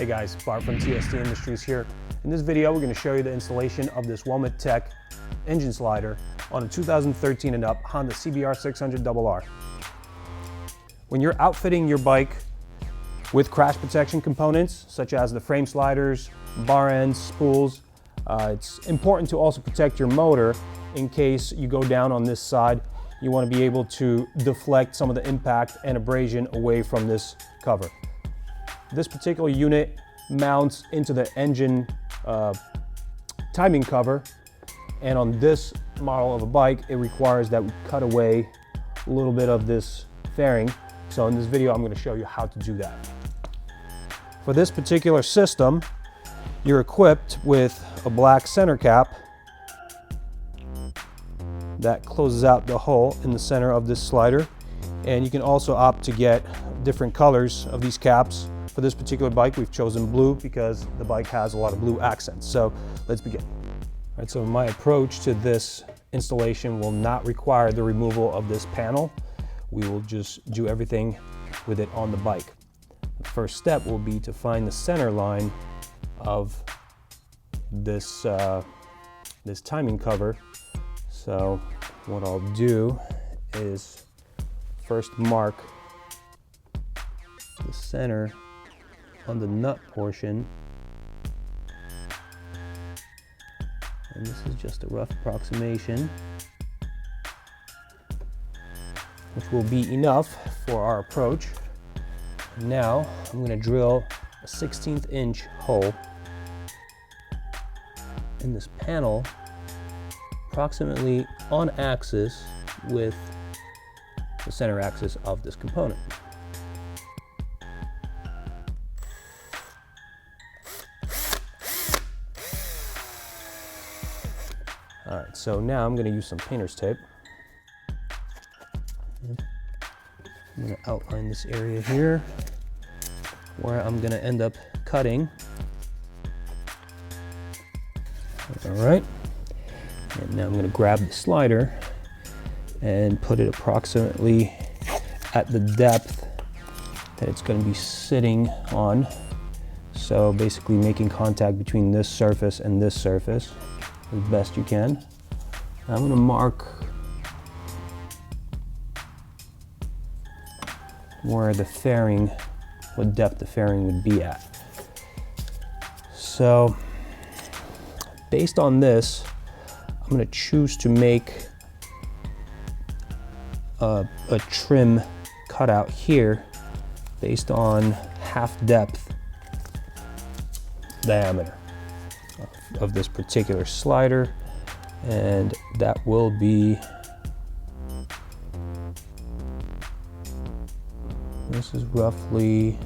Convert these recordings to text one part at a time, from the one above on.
Hey guys, Bart from TST Industries here. In this video, we're going to show you the installation of this Womet-Tech engine slider on a 2013 and up Honda CBR600RR. When you're outfitting your bike with crash protection components, such as the frame sliders, bar ends, spools, it's important to also protect your motor in case you go down on this side. You want to be able to deflect some of the impact and abrasion away from this cover. This particular unit mounts into the engine timing cover, and on this model of a bike, it requires that we cut away a little bit of this fairing. So in this video, I'm going to show you how to do that. For this particular system, you're equipped with a black center cap that closes out the hole in the center of this slider, and you can also opt to get different colors of these caps. For this particular bike, we've chosen blue because the bike has a lot of blue accents. So let's begin. All right, so my approach to this installation will not require the removal of this panel. We will just do everything with it on the bike. The first step will be to find the center line of this, this timing cover. So what I'll do is first mark the center on the nut portion, and this is just a rough approximation, which will be enough for our approach. Now I'm going to drill a 1/16 inch hole in this panel, approximately on axis with the center axis of this component. All right, so now I'm going to use some painter's tape. I'm going to outline this area here where I'm going to end up cutting. All right, and now I'm going to grab the slider and put it approximately at the depth that it's going to be sitting on. So basically making contact between this surface and this surface as best you can. I'm going to mark where the fairing, what depth the fairing would be at. So based on this, I'm going to choose to make a trim cutout here based on half depth diameter of this particular slider, and that will be, this is roughly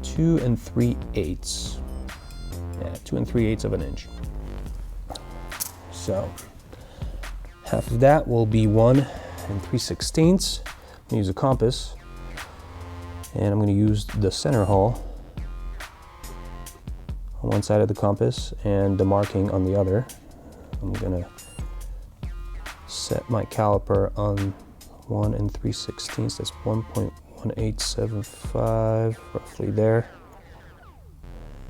2 3/8. Yeah, 2 3/8 of an inch. So half of that will be 1 3/16. I'm going to use a compass, and I'm going to use the center hole on one side of the compass and the marking on the other. I'm going to set my caliper on 1 3/16. That's 1.1875, roughly there.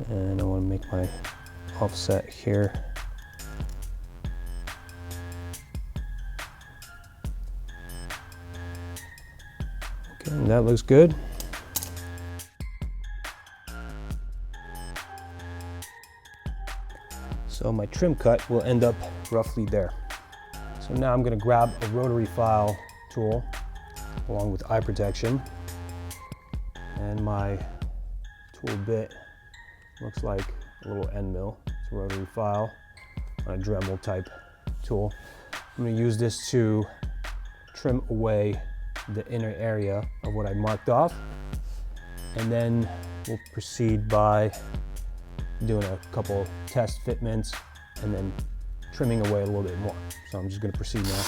And I want to make my offset here. Okay, that looks good. So my trim cut will end up roughly there. So now I'm going to grab a rotary file tool along with eye protection, and my tool bit looks like a little end mill. It's a rotary file on a Dremel type tool. I'm going to use this to trim away the inner area of what I marked off, and then we'll proceed by doing a couple test fitments and then trimming away a little bit more. So I'm just going to proceed now.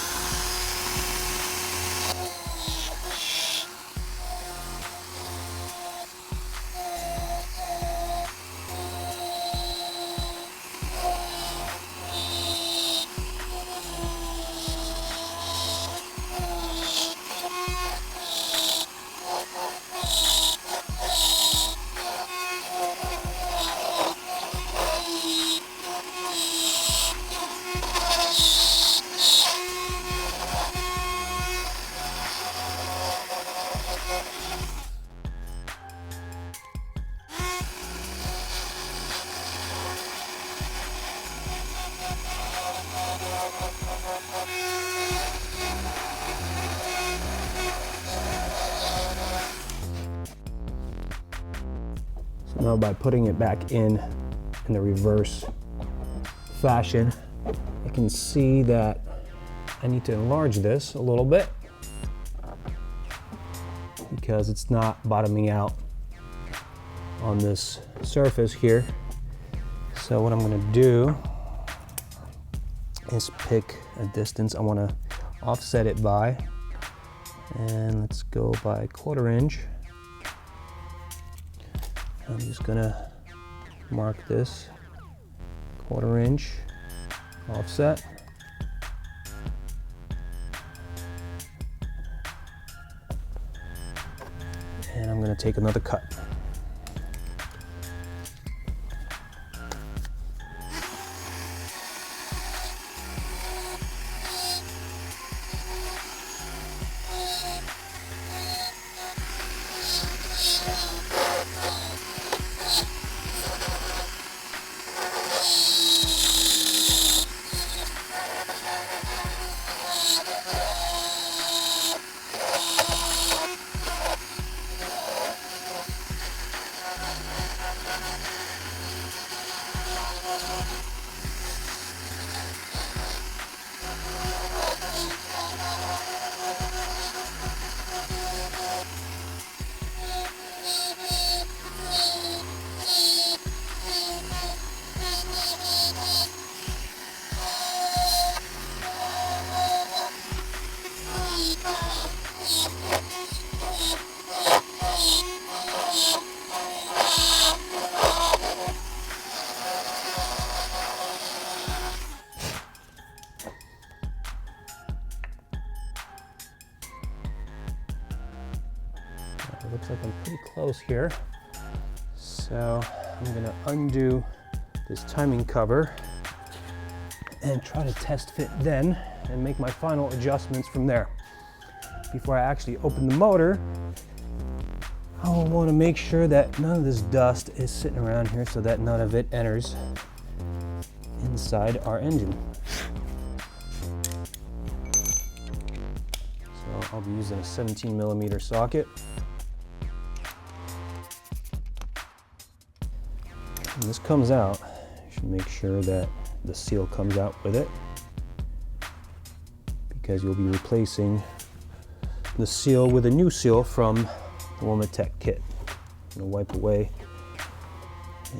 Now by putting it back in the reverse fashion, I can see that I need to enlarge this a little bit because it's not bottoming out on this surface here. So what I'm going to do is pick a distance I want to offset it by, and let's go by 1/4 inch. I'm just going to mark this 1/4 inch offset. And I'm going to take another cut. It looks like I'm pretty close here. So I'm gonna undo this timing cover and try to test fit then and make my final adjustments from there. Before I actually open the motor, I will want to make sure that none of this dust is sitting around here so that none of it enters inside our engine. So I'll be using a 17mm socket. When this comes out, you should make sure that the seal comes out with it, because you'll be replacing the seal with a new seal from the Womet-Tech kit. I'm going to wipe away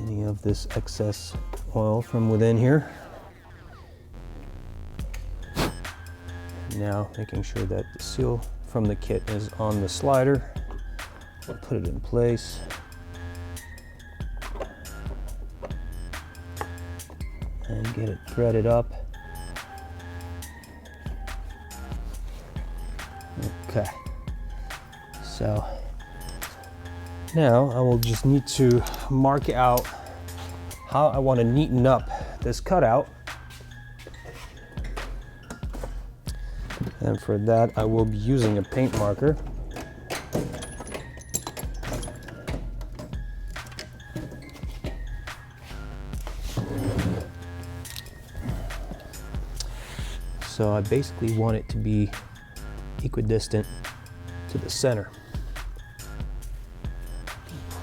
any of this excess oil from within here. Now making sure that the seal from the kit is on the slider. I'll put it in place. And get it threaded up. Okay, so now I will just need to mark out how I want to neaten up this cutout. And for that, I will be using a paint marker. So I basically want it to be equidistant to the center.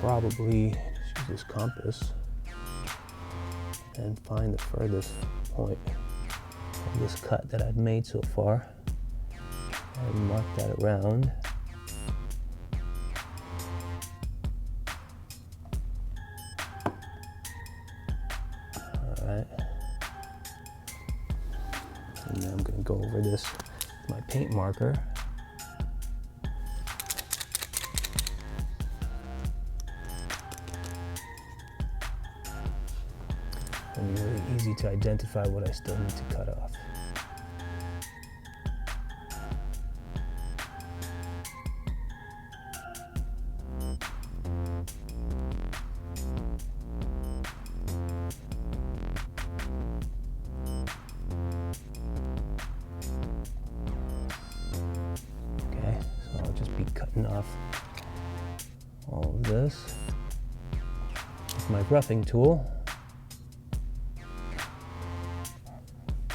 Probably just use this compass and find the furthest point of this cut that I've made so far and mark that around. All right. And now I'm going to go over this with my paint marker. It'll be really easy to identify what I still need to cut off. Cutting off all of this with my roughing tool,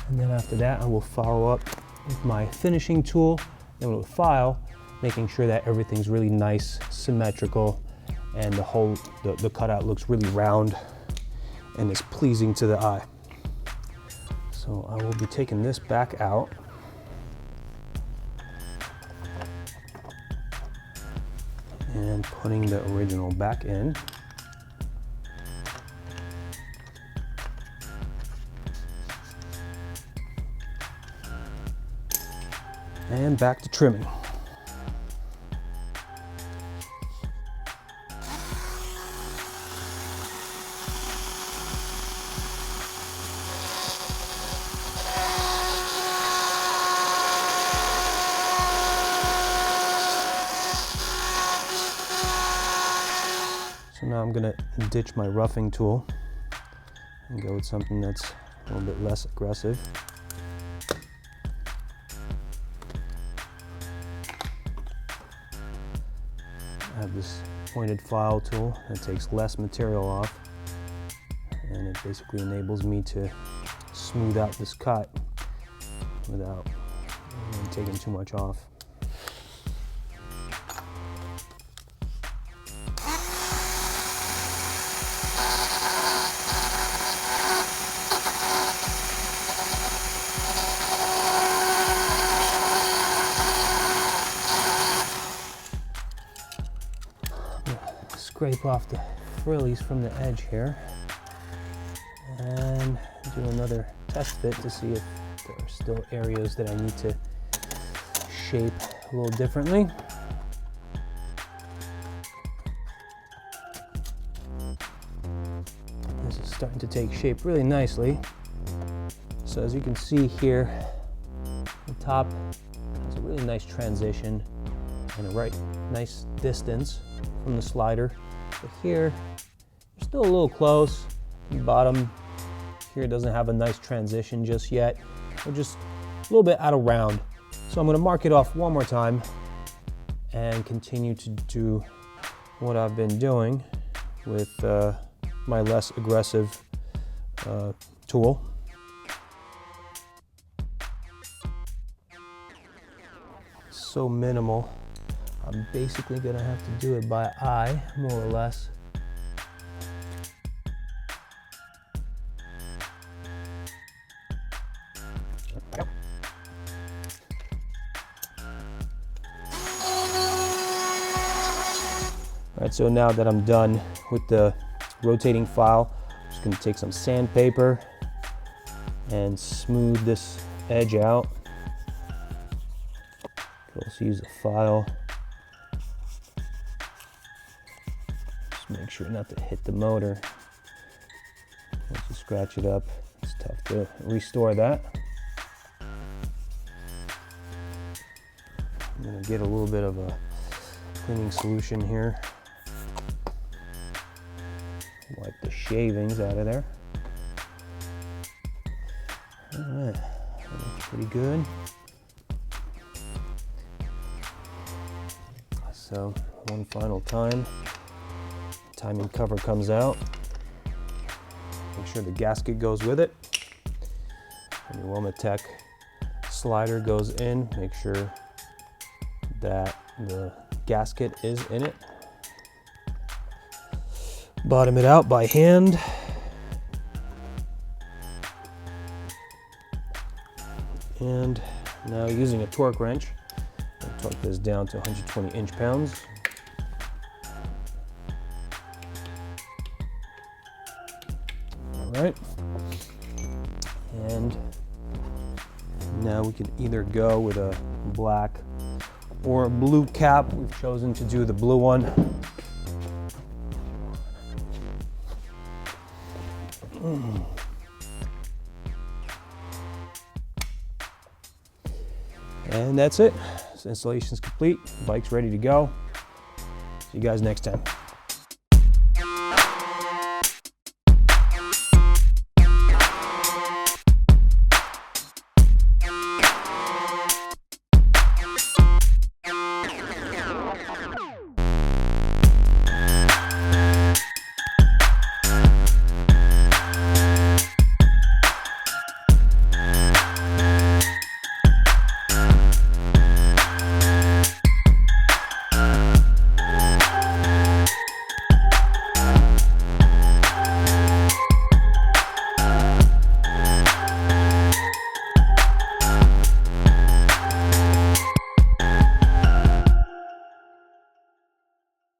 and then after that I will follow up with my finishing tool, then with a file, making sure that everything's really nice, symmetrical, and the cutout looks really round and is pleasing to the eye. So I will be taking this back out. And putting the original back in. And back to trimming. So now I'm gonna ditch my roughing tool and go with something that's a little bit less aggressive. I have this pointed file tool that takes less material off, and it basically enables me to smooth out this cut without taking too much off. Scrape off the frillies from the edge here and do another test fit to see if there are still areas that I need to shape a little differently. This is starting to take shape really nicely. So as you can see here, the top has a really nice transition and a nice distance from the slider. But here, we're still a little close. The bottom here doesn't have a nice transition just yet. We're just a little bit out of round. So I'm going to mark it off one more time and continue to do what I've been doing with my less aggressive tool. So minimal. I'm basically gonna have to do it by eye, more or less. All right, so now that I'm done with the rotating file, I'm just gonna take some sandpaper and smooth this edge out. Also use a file. Make sure not to hit the motor. Once you scratch it up, it's tough to restore that. I'm gonna get a little bit of a cleaning solution here. Wipe the shavings out of there. All right, that looks pretty good. So one final time. Timing cover comes out. Make sure the gasket goes with it. And your Womet-Tech slider goes in. Make sure that the gasket is in it. Bottom it out by hand. And now using a torque wrench, I'll torque this down to 120 inch-pounds. Right, and now we can either go with a black or a blue cap. We've chosen to do the blue one. And that's it. So installation is complete. The bike's ready to go. See you guys next time.